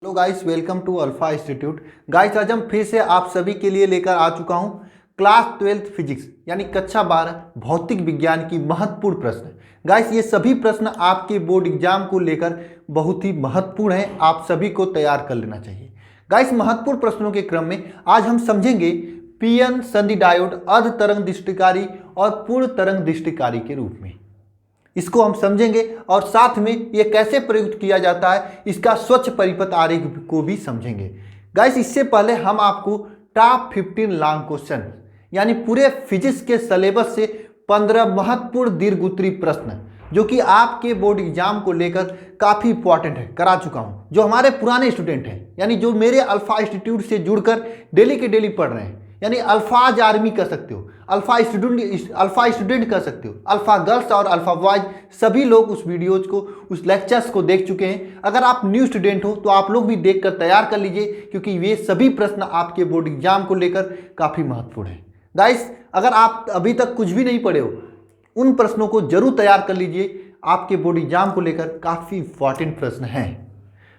Hello guys, welcome to Alpha institute. Guys, आज हम फिर से आप सभी के लिए लेकर आ चुका हूं क्लास 12 फिजिक्स यानी कक्षा 12 भौतिक विज्ञान की महत्वपूर्ण प्रश्न। गाइस, ये सभी प्रश्न आपके बोर्ड एग्जाम को लेकर बहुत ही महत्वपूर्ण हैं, आप सभी को तैयार कर लेना चाहिए। गाइस, महत्वपूर्ण प्रश्नों के क्रम में आज हम समझेंगे पीएन संधि डायोड अर्ध तरंग दृष्टिकारी और पूर्ण तरंग दृष्टिकारी के रूप में। इसको हम समझेंगे और साथ में ये कैसे प्रयुक्त किया जाता है इसका स्वच्छ परिपथ आरेख को भी समझेंगे। गाइस, इससे पहले हम आपको टॉप 15 लॉन्ग क्वेश्चन यानी पूरे फिजिक्स के सिलेबस से 15 महत्वपूर्ण दीर्घ-उत्तरीय प्रश्न जो कि आपके बोर्ड एग्जाम को लेकर काफ़ी इंपॉर्टेंट है करा चुका हूं। जो हमारे पुराने स्टूडेंट हैं यानी जो मेरे अल्फा इंस्टीट्यूट से जुड़कर डेली के डेली पढ़ रहे हैं यानी अल्फाज आर्मी कर सकते हो, अल्फा स्टूडेंट कर सकते हो, अल्फा गर्ल्स और अल्फा बॉयज सभी लोग उस वीडियोज को, उस लेक्चर्स को देख चुके हैं। अगर आप न्यू स्टूडेंट हो तो आप लोग भी देखकर तैयार कर लीजिए क्योंकि ये सभी प्रश्न आपके बोर्ड एग्जाम को लेकर काफ़ी महत्वपूर्ण है। गाइस, अगर आप अभी तक कुछ भी नहीं पढ़े हो उन प्रश्नों को जरूर तैयार कर लीजिए, आपके बोर्ड एग्जाम को लेकर काफ़ी इंपॉर्टेंट प्रश्न हैं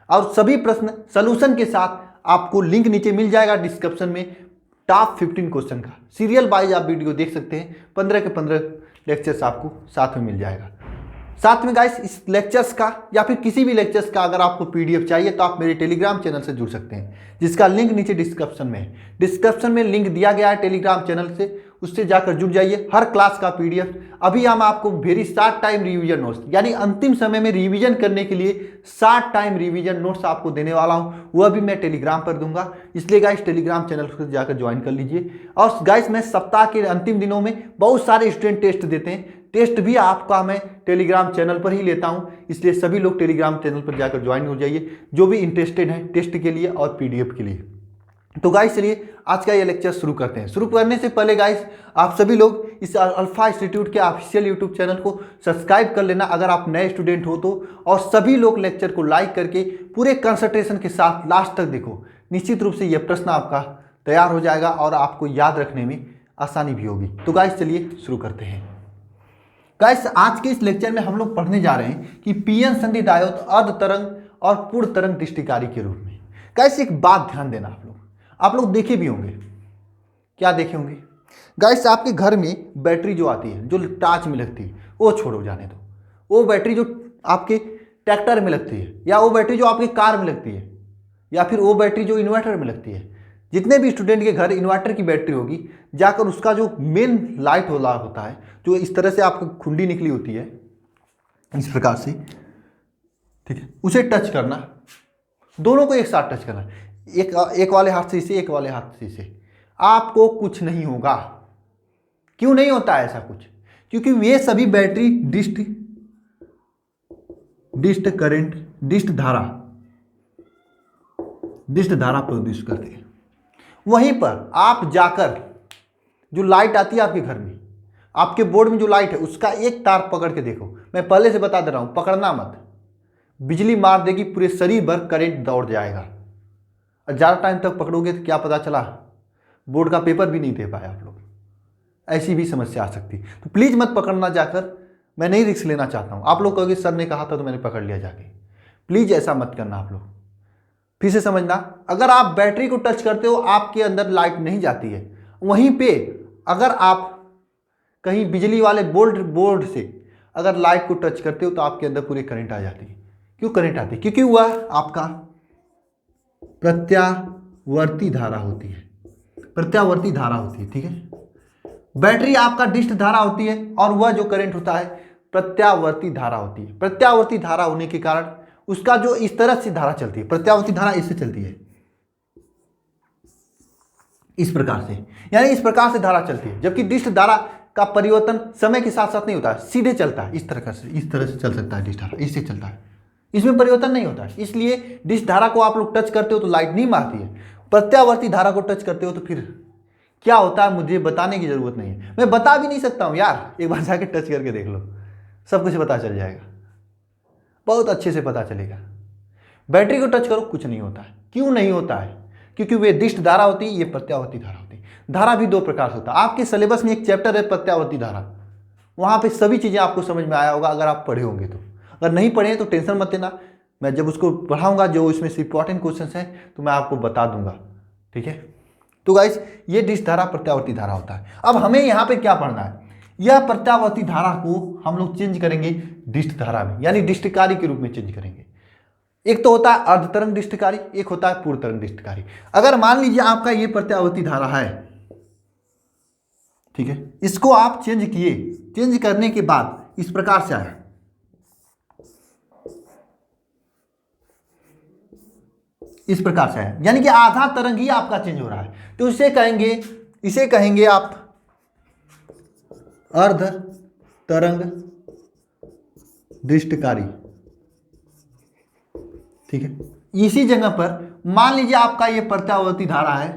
और सभी प्रश्न सोल्यूशन के साथ आपको लिंक नीचे मिल जाएगा डिस्क्रिप्शन में। टॉप 15 क्वेश्चन का सीरियल वाइज आप वीडियो देख सकते हैं, 15 के 15 लेक्चर्स आपको साथ में मिल जाएगा। साथ में गाइस, इस लेक्चर्स का या फिर किसी भी लेक्चर्स का अगर आपको पीडीएफ चाहिए तो आप मेरे टेलीग्राम चैनल से जुड़ सकते हैं जिसका लिंक नीचे डिस्क्रिप्शन में है। डिस्क्रिप्शन में लिंक दिया गया है टेलीग्राम चैनल से, उससे जाकर जुड़ जाइए। हर क्लास का पीडीएफ अभी हम आपको very short time revision notes यानी अंतिम समय में रिवीजन करने के लिए शॉर्ट टाइम रिवीजन नोट्स आपको देने वाला हूं, वह भी मैं टेलीग्राम पर दूंगा। इसलिए गाइस, टेलीग्राम चैनल पर जाकर ज्वाइन कर लीजिए। और गाइस, मैं सप्ताह के अंतिम दिनों में बहुत सारे स्टूडेंट टेस्ट देते हैं, टेस्ट भी आपका मैं टेलीग्राम चैनल पर ही लेता हूं, इसलिए सभी लोग टेलीग्राम चैनल पर जाकर ज्वाइन हो जाइए जो भी इंटरेस्टेड हैं टेस्ट के लिए और पीडीएफ के लिए। तो गाइस, चलिए आज का ये लेक्चर शुरू करते हैं। शुरू करने से पहले गाइस, आप सभी लोग इस अल्फा इंस्टीट्यूट के ऑफिशियल यूट्यूब चैनल को सब्सक्राइब कर लेना अगर आप नए स्टूडेंट हो तो, और सभी लोग लेक्चर को लाइक करके पूरे कंसंट्रेशन के साथ लास्ट तक देखो। निश्चित रूप से यह प्रश्न आपका तैयार हो जाएगा और आपको याद रखने में आसानी भी होगी। तो गाइस, चलिए शुरू करते हैं। गाइस, आज के इस लेक्चर में हम लोग पढ़ने जा रहे हैं कि पीएन संधि डायोड अर्ध तरंग और पूर्ण तरंग दृष्टिकारी के रूप में। गाइस, एक बात ध्यान देना, आप लोग देखे भी होंगे। क्या देखे होंगे गाइस? आपके घर में बैटरी जो आती है, जो टॉर्च में लगती है, वो छोड़ो जाने दो। वो बैटरी जो आपके ट्रैक्टर में लगती है, या वो बैटरी जो आपके कार में लगती है, या फिर वो बैटरी जो इन्वर्टर में लगती है, जितने भी स्टूडेंट के घर इन्वर्टर की बैटरी होगी, जाकर उसका जो मेन लाइट वाला होता है, जो इस तरह से आपकी खुंडी निकली होती है इस प्रकार से, ठीक है, उसे टच करना, दोनों को एक साथ टच करना, एक वाले हाथ से इसे, एक वाले हाथ से इसे। आपको कुछ नहीं होगा। क्यों नहीं होता है ऐसा कुछ? क्योंकि ये सभी बैटरी डिस्ट करंट, डिस्ट धारा प्रोड्यूस करते हैं। वहीं पर आप जाकर जो लाइट आती है आपके घर में, आपके बोर्ड में जो लाइट है, उसका एक तार पकड़ के देखो। मैं पहले से बता दे रहा हूं, पकड़ना मत, बिजली मार देगी, पूरे शरीर भर करंट दौड़ जाएगा। और ज़्यादा टाइम तक पकड़ोगे तो क्या पता चला बोर्ड का पेपर भी नहीं दे पाए आप लोग, ऐसी भी समस्या आ सकती। तो प्लीज़ मत पकड़ना जाकर, मैं नहीं रिस्क लेना चाहता हूँ। आप लोग कहोगे सर ने कहा था तो मैंने पकड़ लिया जाके, प्लीज़ ऐसा मत करना आप लोग। फिर से समझना, अगर आप बैटरी को टच करते हो आपके अंदर लाइट नहीं जाती है। वहीं पे अगर आप कहीं बिजली वाले बोर्ड से अगर लाइट को टच करते हो तो आपके अंदर पूरी करंट आ जाती है। क्यों करंट आती है? क्योंकि वह आपका प्रत्यावर्ती धारा होती है, ठीक है। बैटरी आपका डिस्ट धारा होती है और वह जो करंट होता है प्रत्यावर्ती धारा होती है। प्रत्यावर्ती धारा होने के कारण उसका जो इस तरह से धारा चलती है, प्रत्यावर्ती धारा इससे चलती है, इस प्रकार से, यानी इस प्रकार से धारा चलती है। जबकि डिस्ट धारा का परिवर्तन समय के साथ साथ नहीं होता है, सीधे चलता है, इस तरह से चल सकता है डिस्ट धारा, इससे चलता है, इसमें परिवर्तन नहीं होता है। इसलिए डिस्ट धारा को आप लोग टच करते हो तो लाइट नहीं मारती है। प्रत्यावर्ती धारा को टच करते हो तो फिर क्या होता है मुझे बताने की जरूरत नहीं है, मैं बता भी नहीं सकता हूं यार। एक बार जाके टच करके देख लो, सब कुछ पता चल जाएगा, बहुत अच्छे से पता चलेगा। बैटरी को टच करो, कुछ नहीं होता है। क्यों नहीं होता है? क्योंकि वे डिस्ट धारा होती है, ये प्रत्यावर्ती धारा होती है। धारा भी दो प्रकार से होता है। आपके सिलेबस में एक चैप्टर है प्रत्यावर्ती धारा, वहां पे सभी चीजें आपको समझ में आया होगा अगर आप पढ़े होंगे तो। अगर नहीं पढ़े तो टेंशन मत लेना, मैं जब उसको पढ़ाऊंगा जो इसमें से इंपॉर्टेंट क्वेश्चन हैं तो मैं आपको बता दूंगा, ठीक है। तो गाइस ये डिश धारा प्रत्यावर्ती धारा होता है। अब हमें यहाँ पे क्या पढ़ना है, यह प्रत्यावर्ती धारा को हम लोग चेंज करेंगे डिस्ट धारा में, यानी डिस्टकारी के रूप में चेंज करेंगे। एक तो होता है अर्ध तरंग डिस्टकारी, एक होता है पूर्ण तरंग डिस्टकारी। अगर मान लीजिए आपका ये प्रत्यावर्ती धारा है, ठीक है, इसको आप चेंज किए, चेंज करने के बाद इस प्रकार से आया, इस प्रकार से आया, यानी कि आधा तरंग ही आपका चेंज हो रहा है, तो इसे कहेंगे आप अर्ध तरंग डिस्टकारी, ठीक है। इसी जगह पर मान लीजिए आपका ये प्रत्यावर्ती धारा है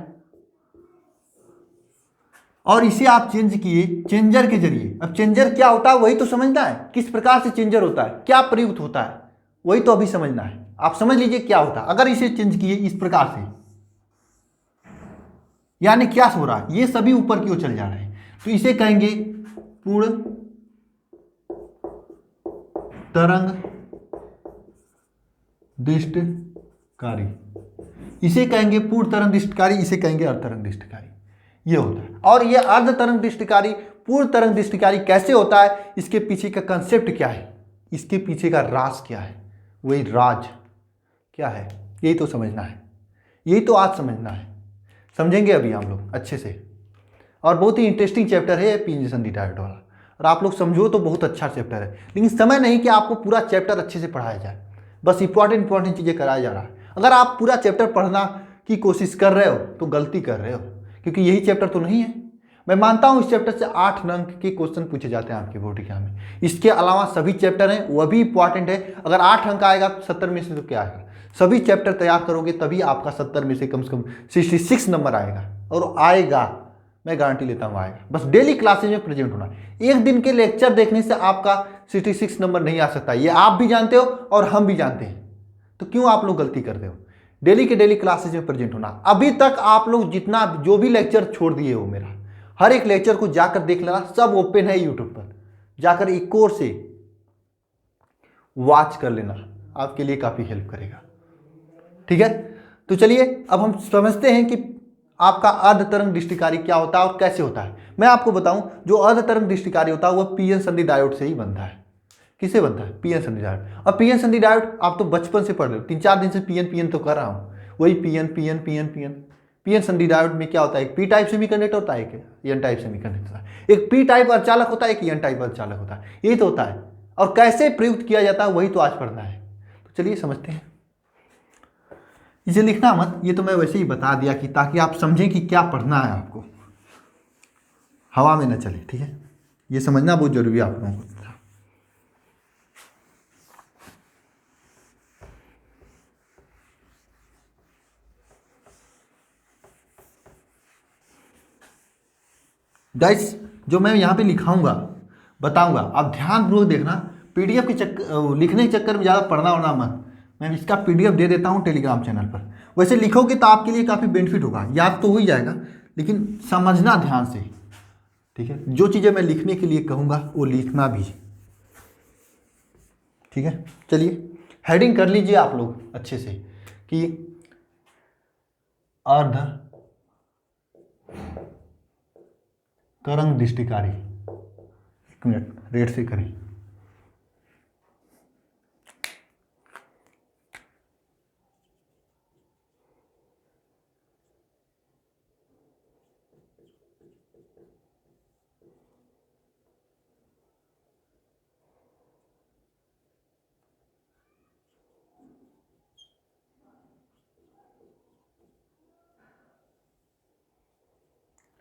और इसे आप चेंज किए चेंजर के जरिए। अब चेंजर क्या होता है वही तो समझना है, किस प्रकार से चेंजर होता है, क्या प्रयुक्त होता है, वही तो अभी समझना है। आप समझ लीजिए क्या होता है अगर इसे चेंज किए इस प्रकार से, यानी क्या हो रहा है, ये सभी ऊपर की ओर चल जा रहे हैं, तो इसे कहेंगे पूर्ण तरंग डिस्टकारी, इसे कहेंगे पूर्ण तरंग डिस्टकारी, इसे कहेंगे अर्ध तरंग डिस्टकारी, ये होता है। और ये अर्ध तरंग डिस्टकारी पूर्ण तरंग डिस्टकारी कैसे होता है, इसके पीछे का कंसेप्ट क्या है, इसके पीछे का राज क्या है, वही राज क्या है, यही तो समझना है, यही तो आज समझना है, समझेंगे अभी हम लोग अच्छे से। और बहुत ही इंटरेस्टिंग चैप्टर है पीएन संधि डायोड वाला, और आप लोग समझो तो बहुत अच्छा चैप्टर है, लेकिन समय नहीं कि आपको पूरा चैप्टर अच्छे से पढ़ाया जाए, बस इंपॉर्टेंट चीज़ें कराया जा रहा है। अगर आप पूरा चैप्टर पढ़ना की कोशिश कर रहे हो तो गलती कर रहे हो, क्योंकि यही चैप्टर तो नहीं है। मैं मानता हूँ इस चैप्टर से 8 अंक के क्वेश्चन पूछे जाते हैं आपके बोर्ड एग्जाम में, इसके अलावा सभी चैप्टर हैं वह भी इंपॉर्टेंट है। अगर 8 अंक आएगा तो 70 में से तो क्या आएगा, सभी चैप्टर तैयार करोगे तभी आपका 70 में से कम 66 नंबर आएगा, और आएगा, मैं गारंटी लेता हूँ आएगा। बस डेली क्लासेज में प्रेजेंट होना, एक दिन के लेक्चर देखने से आपका 66 नंबर नहीं आ सकता, ये आप भी जानते हो और हम भी जानते हैं, तो क्यों आप लोग गलती करते हो। डेली के डेली क्लासेज में प्रेजेंट होना। अभी तक आप लोग जितना जो भी लेक्चर छोड़ दिए हो मेरा, हर एक लेक्चर को जाकर देख लेना, सब ओपन है यूट्यूब पर, जाकर एक और से वॉच कर लेना, आपके लिए काफी हेल्प करेगा, ठीक है। तो चलिए अब हम समझते हैं कि आपका अर्ध तरंग डिस्टकारी क्या होता है और कैसे होता है। मैं आपको बताऊं, जो अर्ध तरंग डिस्टकारी होता है वह पीएन संधि डायोड से ही बनता है। किसे बनता है, पीएन संधि डायोड। अब पीएन संधि डायोड आप तो बचपन से पढ़ रहे हो, 3-4 दिन से पीएन तो कर रहा हूं, वही पीएन संधि डायोड में क्या होता है, एक पी टाइप सेमीकंडक्टर होता है, एक एन टाइप सेमीकंडक्टर होता है, एक पी टाइप अर्धचालक होता है, एक एन टाइप अर्धचालक होता है, यही तो होता है। और कैसे प्रयुक्त किया जाता है वही तो आज पढ़ना है, तो चलिए समझते हैं। इसे लिखना मत, ये तो मैं वैसे ही बता दिया कि ताकि आप समझें कि क्या पढ़ना है आपको, हवा में न चले, ठीक है। ये समझना बहुत जरूरी है आप लोगों को। गाइस जो मैं यहाँ पे लिखाऊंगा बताऊंगा, आप ध्यानपूर्वक देखना, पीडीएफ के चक्कर लिखने के चक्कर में ज़्यादा पढ़ना होना मत, मैं इसका पीडीएफ दे देता हूँ टेलीग्राम चैनल पर, वैसे लिखोगे तो आपके लिए काफ़ी बेनिफिट होगा, याद तो हो ही जाएगा, लेकिन समझना ध्यान से, ठीक है। जो चीज़ें मैं लिखने के लिए कहूँगा वो लिखना भी, ठीक है। चलिए हेडिंग कर लीजिए आप लोग अच्छे से कि अर्ध तरंग डिस्टकारी, 1 मिनट रेड से करें।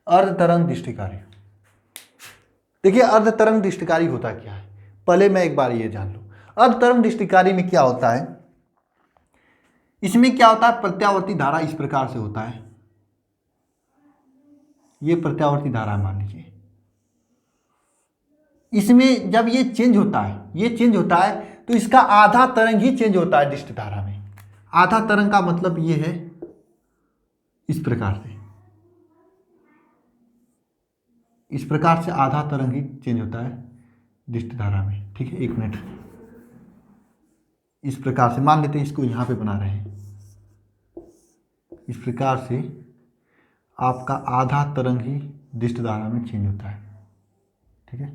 अर्ध तरंग डिस्टकारी, देखिए अर्ध तरंग डिस्टकारी होता क्या है, पहले मैं एक बार ये जान लो। अर्ध तरंग डिस्टकारी में क्या होता है, इसमें क्या होता है, प्रत्यावर्ती धारा इस प्रकार से होता है, ये प्रत्यावर्ती धारा मान लीजिए, इसमें जब ये चेंज होता है, ये चेंज होता है तो इसका आधा तरंग ही चेंज होता है डिस्ट धारा में। आधा तरंग का मतलब ये है इस प्रकार से, इस प्रकार से आधा तरंग ही चेंज होता है डिस्ट धारा में, ठीक है। 1 मिनट, इस प्रकार से मान लेते हैं, इसको यहाँ पे बना रहे हैं, इस प्रकार से आपका आधा तरंग ही दिष्ट धारा में चेंज होता है। ठीक है,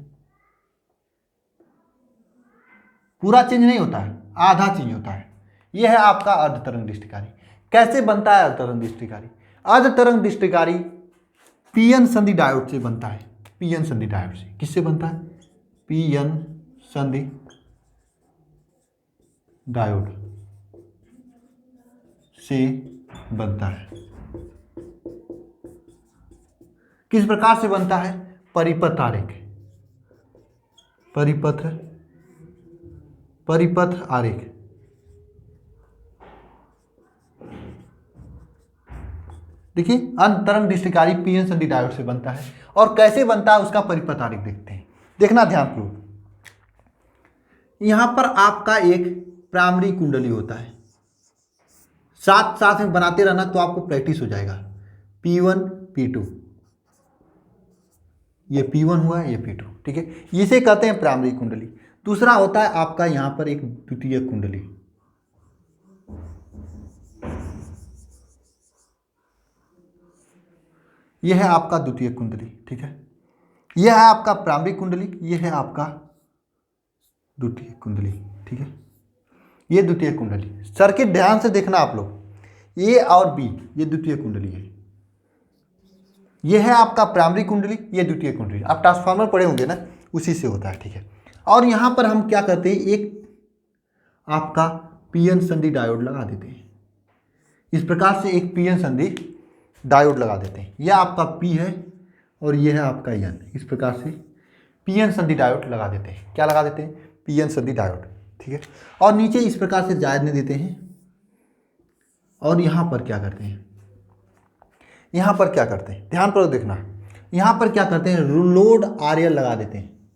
पूरा चेंज नहीं होता है, आधा चेंज होता है। यह है आपका अर्ध तरंग दृष्टिकारी। कैसे बनता है अर्ध तरंग दृष्टिकारी? अर्ध तरंग दृष्टिकारी पीएन संधि डायोड से बनता है। पीएन संधि डायोड से किससे बनता है? पीएन संधि डायोड से बनता है। किस प्रकार से बनता है? परिपथ आरेख, परिपथ आरेख। देखिए, अंतरंग दृष्टिकारी पीएन संधि डायोड से बनता है। और कैसे बनता है उसका परिपथ आरेख देखते हैं। देखना ध्यानपूर्वक, यहां पर आपका एक प्राइमरी कुंडली होता है, साथ साथ में बनाते रहना तो आपको प्रैक्टिस हो जाएगा। P1 P2, ये P1 हुआ, ये P2। ठीक है, इसे कहते हैं प्राइमरी कुंडली। दूसरा होता है आपका यहां पर एक द्वितीय कुंडली, यह है आपका द्वितीय कुंडली। ठीक है, यह है आपका प्राइमरी कुंडली, यह है आपका द्वितीय कुंडली। ठीक है, ये द्वितीय कुंडली। सर्किट ध्यान से देखना आप लोग, ए और बी ये द्वितीय कुंडली है, यह है आपका प्राइमरी कुंडली, ये द्वितीय कुंडली। आप ट्रांसफार्मर पढ़े होंगे ना, उसी से होता है। ठीक है, और यहां पर हम क्या करते हैं, एक आपका पीएन संधि डायोड लगा देते हैं। इस प्रकार से एक पीएन संधि डायोड लगा देते हैं। यह आपका पी है और यह है आपका एन। इस प्रकार से पीएन संधि डायोड लगा देते हैं। क्या लगा देते हैं? पीएन संधि डायोड। ठीक है, और नीचे इस प्रकार से जायने देते हैं। और यहां पर क्या करते हैं, यहां पर क्या करते हैं, ध्यानपूर्वक देखना। यहां पर क्या करते हैं, लोड आरएल लगा देते हैं,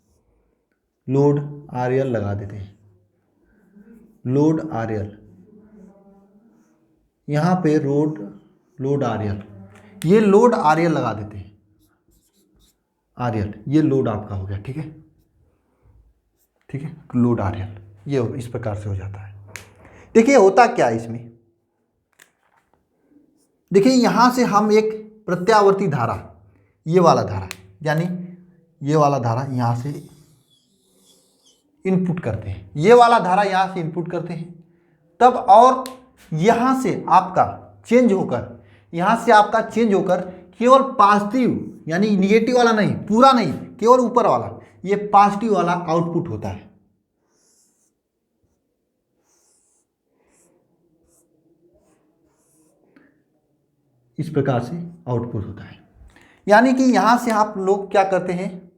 लोड आरएल लगा देते हैं, लोड आरएल। यहां पे लोड आरएल, ये लोड आरएल लगा देते हैं, आरएल ये लोड आपका हो गया। ठीक है, ठीक है, लोड आरएल ये इस प्रकार से हो जाता है। देखिए होता क्या है इसमें, देखिए यहां से हम एक प्रत्यावर्ती धारा, ये वाला धारा यानी ये वाला धारा यहां से इनपुट करते हैं, ये वाला धारा यहां से इनपुट करते हैं तब, और यहां से आपका चेंज होकर, यहां से आपका चेंज होकर केवल पॉजिटिव यानी निगेटिव वाला नहीं, पूरा नहीं, केवल ऊपर वाला, ये पॉजिटिव वाला आउटपुट होता है। इस प्रकार से आउटपुट होता है। यानी कि यहां से आप लोग क्या करते हैं,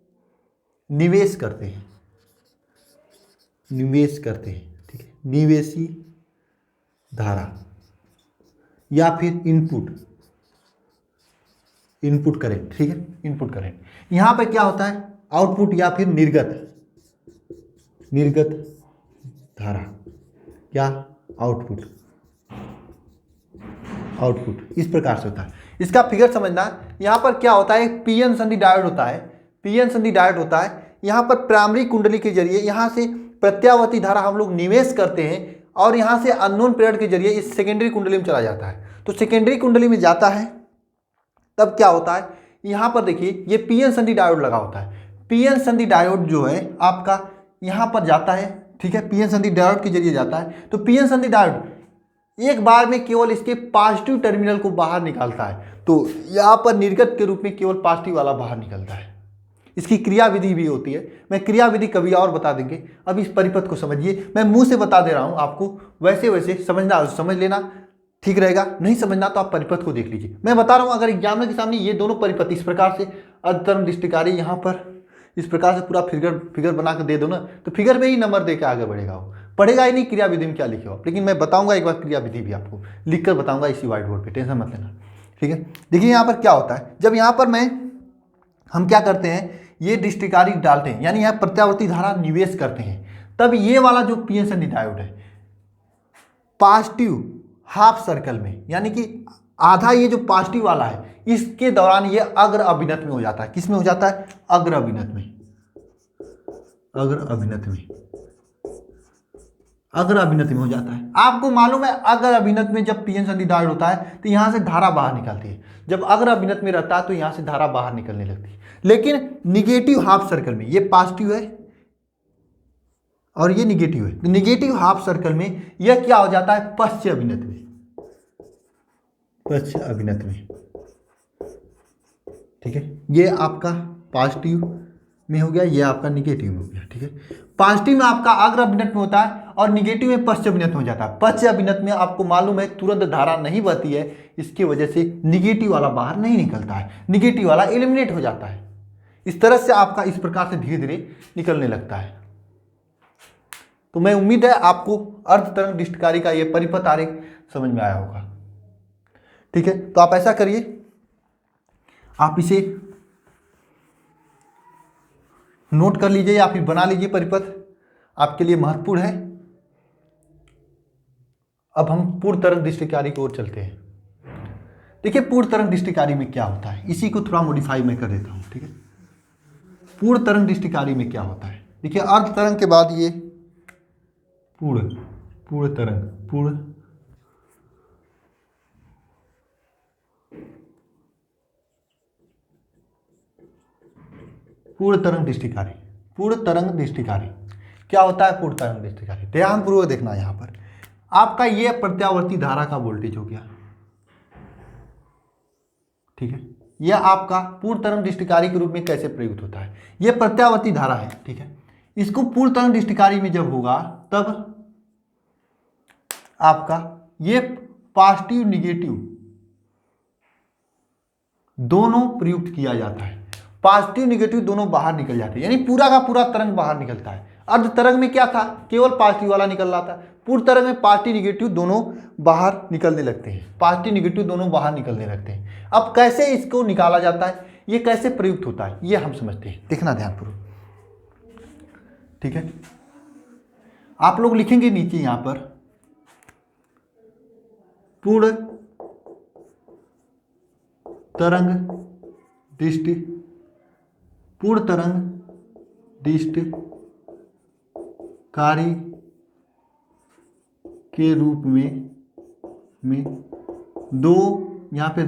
निवेश करते हैं, निवेश करते हैं। ठीक है, निवेशी धारा या फिर इनपुट करेंट। ठीक है, इनपुट करेंट। यहां पे क्या होता है, आउटपुट या फिर निर्गत धारा, क्या आउटपुट इस प्रकार से होता है। इसका फिगर समझना, यहां पर क्या होता है, पीएन संधि डायोड होता है, पीएन संधि डायोड होता है। यहां पर प्राइमरी कुंडली के जरिए यहां से प्रत्यावर्ती धारा हम लोग निवेश करते हैं और यहां से अननोन पीरियड के जरिए इस सेकेंडरी कुंडली में चला जाता है। तो सेकेंडरी कुंडली में जाता है तब क्या होता है, यहां पर देखिए ये पीएन संधि डायोड लगा होता है। पीएन संधि डायोड जो है आपका यहां पर जाता है। ठीक है, पीएन संधि डायोड के जरिए जाता है। तो पीएन संधि डायोड एक बार में केवल इसके पॉजिटिव टर्मिनल को बाहर निकालता है, तो यहां पर निर्गत के रूप में केवल पॉजिटिव वाला बाहर निकलता है। इसकी क्रिया विधि भी होती है, मैं क्रिया विधि कभी और बता देंगे। अब इस परिपथ को समझिए, मैं मुंह से बता दे रहा हूं आपको, वैसे वैसे समझना, समझ लेना ठीक रहेगा। नहीं समझना तो आप परिपथ को देख लीजिए। मैं बता रहा हूं, अगर एग्जामिनर के सामने ये दोनों परिपथ इस प्रकार से अर्धतरंग दृष्टिकारी यहां पर इस प्रकार से पूरा फिगर बना कर दे दो ना, तो फिगर में ही नंबर दे के आगे बढ़ेगा, वो पढ़ेगा ही नहीं क्रिया विधि में क्या लिखे हो। लेकिन मैं बताऊंगा एक बार, क्रिया विधि भी आपको लिख कर बताऊंगा इसी व्हाइट बोर्ड पे, टेंशन मत लेना। ठीक है, देखिए यहाँ पर क्या होता है, जब यहाँ पर हम क्या करते हैं, ये दृष्टिकारी डालते हैं यानी यहाँ प्रत्यावर्ती धारा निवेश करते हैं, तब ये वाला जो पीएन संधि डायोड है पॉजिटिव हाफ सर्कल में, यानी कि आधा ये जो पॉजिटिव वाला है, इसके दौरान ये अग्र अभिनत में हो जाता है। किस में हो जाता है, अग्र अभिनत में, अग्र अभिनत में, अगर अभिनत में हो जाता है। आपको मालूम है अगर अभिनत में जब पीएन संधि डायोड होता है तो यहाँ से धारा बाहर निकलती है, जब अगर अभिनत में रहता है तो यहाँ से धारा बाहर निकलने लगती है। लेकिन निगेटिव हाफ सर्कल में, ये पॉजिटिव है और ये निगेटिव है, तो निगेटिव हाफ सर्कल में यह क्या हो जाता है, पश्च अभिनत में, पश्च अभिनत में। ठीक है, ये आपका पॉजिटिव में हो गया, ये आपका निगेटिव में हो गया। ठीक है, पॉजिटिव में आपका अग्र अभिनत में होता है और निगेटिव में पश्च अभिनत में हो जाता है। पश्च अभिनत में आपको मालूम है तुरंत धारा नहीं बहती है, इसकी वजह से निगेटिव वाला बाहर नहीं निकलता है, निगेटिव वाला एलिमिनेट हो जाता है। इस तरह से आपका इस प्रकार से धीरे धीरे निकलने लगता है। तो मैं उम्मीद है आपको अर्ध तरंग दृष्टिकारी का ये परिपथ आरेख समझ में आया होगा। ठीक है, तो आप ऐसा करिए, आप इसे नोट कर लीजिए या फिर बना लीजिए, परिपथ आपके लिए महत्वपूर्ण है। अब हम पूर्ण तरंग दृष्टिकारी की ओर चलते हैं। देखिए पूर्ण तरंग दृष्टिकारी में क्या होता है, इसी को थोड़ा मॉडिफाई मैं कर देता हूं। ठीक है, पूर्ण तरंग दृष्टिकारी में क्या होता है, देखिए अर्ध तरंग के बाद ये पूर्ण तरंग, पूर्ण तरंग दृष्टिकारी। पूर्ण तरंग दृष्टिकारी क्या होता है, पूर्ण तरंग दृष्टिकारी ध्यानपूर्वक देखना। यहां पर आपका ये प्रत्यावर्ती धारा का वोल्टेज हो गया। ठीक है, यह आपका पूर्ण तरंग दृष्टिकारी के रूप में कैसे प्रयुक्त होता है, यह प्रत्यावर्ती धारा है। ठीक है, इसको पूर्ण तरंग दृष्टिकारी में जब होगा तब आपका ये पॉजिटिव निगेटिव दोनों प्रयुक्त किया जाता है। पॉजिटिव निगेटिव दोनों बाहर निकल जाते हैं, यानी पूरा का पूरा तरंग बाहर निकलता है। अर्ध तरंग में क्या था, केवल पॉजिटिव वाला निकल रहा था। पूर्ण तरंग में पॉजिटिव निगेटिव दोनों बाहर निकलने लगते हैं, पॉजिटिव निगेटिव दोनों बाहर निकलने लगते हैं। अब कैसे इसको निकाला जाता है, ये कैसे प्रयुक्त होता है, ये हम समझते हैं, देखना ध्यानपूर्वक। ठीक है, आप लोग लिखेंगे नीचे यहां पर पूर्ण तरंग दृष्टिकारी के रूप में दो, यहां पे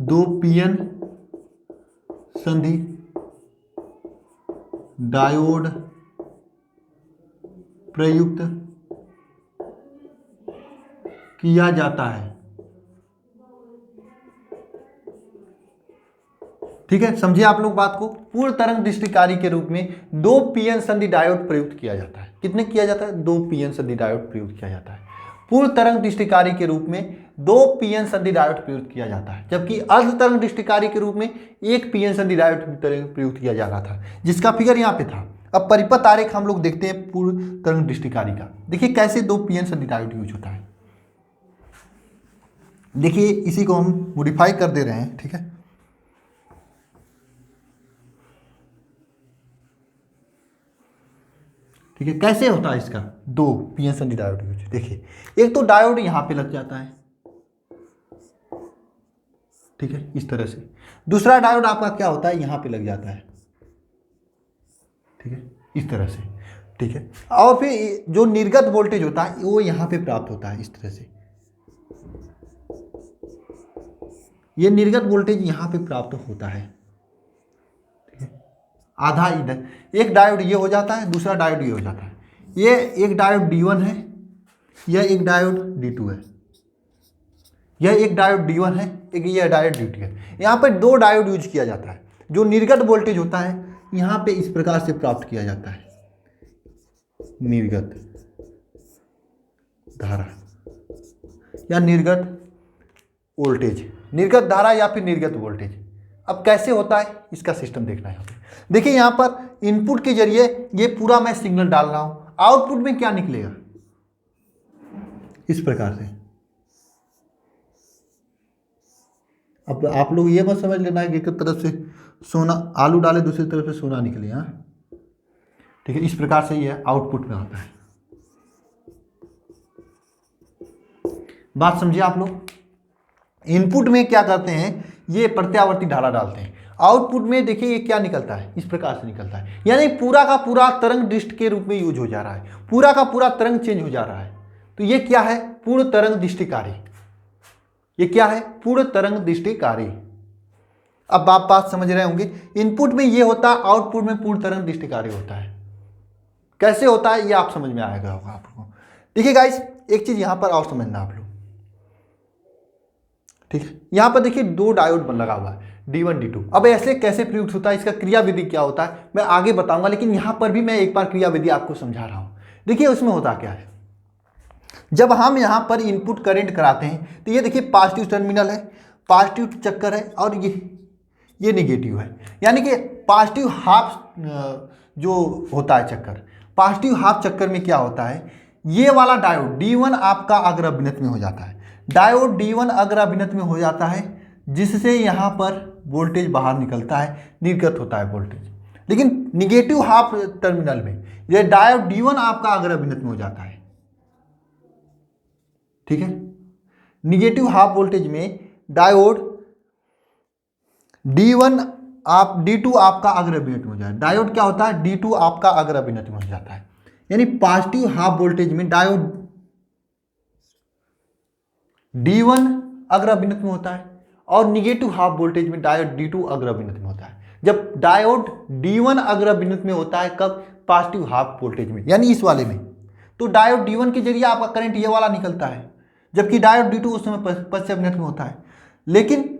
दो पीएन संधि डायोड प्रयुक्त किया जाता है। ठीक है, समझिए आप लोग बात को। पूर्ण तरंग दृष्टिकारी के रूप में दो पीएन संधि डायोड प्रयुक्त किया जाता है। कितने किया जाता है, दो पीएन संधि डायोड प्रयुक्त किया जाता है। पूर्ण तरंग दृष्टिकारी के रूप में दो पीएन संधि डायोड प्रयुक्त किया जाता है, जबकि अर्ध तरंग दृष्टिकारी के रूप में एक पीएन संधि डायोड प्रयुक्त किया जा रहा था, जिसका फिगर यहाँ पे था। अब परिपथ आरेख हम लोग देखते हैं पूर्ण तरंग दृष्टिकारी का। देखिए कैसे दो पीएन संधि डायोड यूज होता है। देखिए इसी को हम मॉडिफाई कर दे रहे हैं। ठीक है, ठीक है, कैसे होता है इसका, दो पीएन संधि डायोड यूज। देखिए एक तो डायोड यहां पे लग जाता है, ठीक है, इस तरह से। दूसरा डायोड आपका क्या होता है, यहां पे लग जाता है, ठीक है, इस तरह से। ठीक है, और फिर जो निर्गत वोल्टेज होता है वो यहां पे प्राप्त होता है, इस तरह से। ये निर्गत वोल्टेज यहां पे प्राप्त होता है। ठीक है, आधा इधर, एक डायोड ये हो जाता है, दूसरा डायोड ये हो जाता है। ये एक डायोड D1 है, यह एक डायोड D2 है, यह एक डायोड D1 है, एक यह डायोड D2 है। यहाँ पर दो डायोड यूज किया जाता है। जो निर्गत वोल्टेज होता है यहाँ पे इस प्रकार से प्राप्त किया जाता है, निर्गत धारा या निर्गत वोल्टेज, निर्गत धारा या फिर निर्गत वोल्टेज। अब कैसे होता है इसका सिस्टम देखना है। यहाँ पे देखिए, यहाँ पर इनपुट के जरिए ये पूरा मैं सिग्नल डाल रहा हूं, आउटपुट में क्या निकलेगा, इस प्रकार से। अब आप लोग ये मत समझ लेना है कि एक तरफ से सोना आलू डाले दूसरी तरफ से सोना निकले। हाँ, ठीक है, इस प्रकार से ये आउटपुट में आता है। बात समझिए आप लोग। इनपुट में क्या करते हैं, ये प्रत्यावर्ती धारा डालते हैं, आउटपुट में देखिए ये क्या निकलता है, इस प्रकार से निकलता है, यानी पूरा का पूरा तरंग दृष्टि के रूप में यूज हो जा रहा है, पूरा का पूरा तरंग चेंज हो जा रहा है। तो ये क्या है, पूर्ण तरंग दृष्टिकारी। ये क्या है, पूर्ण तरंग दृष्टिकारी। अब आप बात समझ रहे होंगे, इनपुट में ये होता है, आउटपुट में पूर्ण तरंग दृष्टिकारी होता है। कैसे होता है ये आप समझ में आएगा होगा आपको। देखिए गाइस, एक चीज यहां पर और समझना आप लोग, ठीक है। यहां पर देखिए दो डायोड बन लगा हुआ है, D1 D2। अब ऐसे कैसे प्रयुक्त होता है, इसका क्रिया विधि क्या होता है मैं आगे बताऊंगा, लेकिन यहां पर भी मैं एक बार क्रिया विधि आपको समझा रहा हूं। देखिए उसमें होता क्या है, जब हम यहां पर इनपुट करंट कराते हैं तो ये देखिए पॉजिटिव टर्मिनल है, पॉजिटिव चक्कर है, और ये निगेटिव है, यानी कि पॉजिटिव हाफ जो होता है चक्कर, पॉजिटिव हाफ चक्कर में क्या होता है, ये वाला डायोड D1 आपका अग्र अभिनत में हो जाता है, डायोड D1 अग्र अभिनत में हो जाता है, जिससे यहाँ पर वोल्टेज बाहर निकलता है, निर्गत होता है वोल्टेज। लेकिन निगेटिव हाफ टर्मिनल में ये डायोड D1 आपका अग्र अभिनत में हो जाता है, ठीक है। निगेटिव हाफ वोल्टेज में डायोड D2 आपका अग्र अभिनत में हो जाता है, डायोड क्या होता है, D2 आपका अग्र अभिनत में हो जाता है, यानी पॉजिटिव हाफ वोल्टेज में डायोड D1 अग्र अभिनत में होता है, और निगेटिव हाफ वोल्टेज में डायोड D2 अग्र अभिनत में होता है। जब डायोड D1 अग्र अभिनत में होता है, कब, पॉजिटिव हाफ वोल्टेज में, यानी इस वाले में, तो डायोड D1 के जरिए आपका करंट ये वाला निकलता है, जबकि डायोड D2 उस समय पश्चिम अभिनत में होता है। लेकिन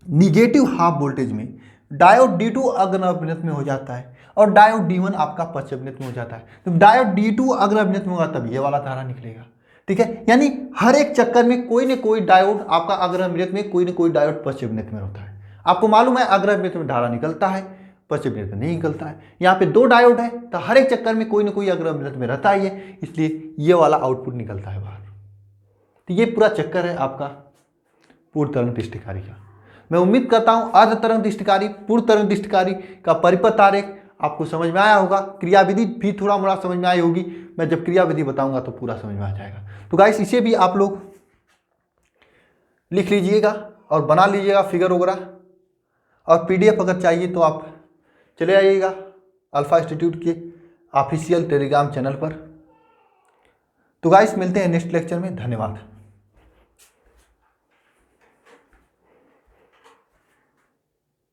निगेटिव हाफ वोल्टेज में डायोड D2 अग्र अभिनत में हो जाता है, और डायोड D1 आपका पश्चिम अभिनत में हो जाता है। तो डायोड D2 अग्र अभिनत में होगा तब ये वाला धारा निकलेगा, ठीक है। यानी हर एक चक्कर में कोई न कोई डायोड आपका अग्र अभिनत में, कोई न कोई डायोड पश्चिम अभिनत में होता है। आपको मालूम है अग्र अभिनत में धारा निकलता है, पश्चिम अभिनत में नहीं निकलता है। यहाँ पे दो डायोड है, तो हर एक चक्कर में कोई न कोई अग्र अभिनत में रहता ही है, इसलिए ये वाला आउटपुट निकलता है बाहर। तो ये पूरा चक्कर है आपका पूर्ण तरंग दृष्टिकारी का। मैं उम्मीद करता हूं अर्ध तरंग दृष्टिकारी, पूर्ण तरंग दृष्टिकारी का परिपथ आरेख आपको समझ में आया होगा, क्रियाविधि भी थोड़ा मोड़ा समझ में आई होगी। मैं जब क्रियाविधि बताऊंगा तो पूरा समझ में आ जाएगा। तो गाइस इसे भी आप लोग लिख लीजिएगा और बना लीजिएगा फिगर वगैरह, और PDF अगर चाहिए तो आप चले आइएगा अल्फा इंस्टीट्यूट के ऑफिशियल टेलीग्राम चैनल पर। तो गाइस मिलते हैं नेक्स्ट लेक्चर में, धन्यवाद।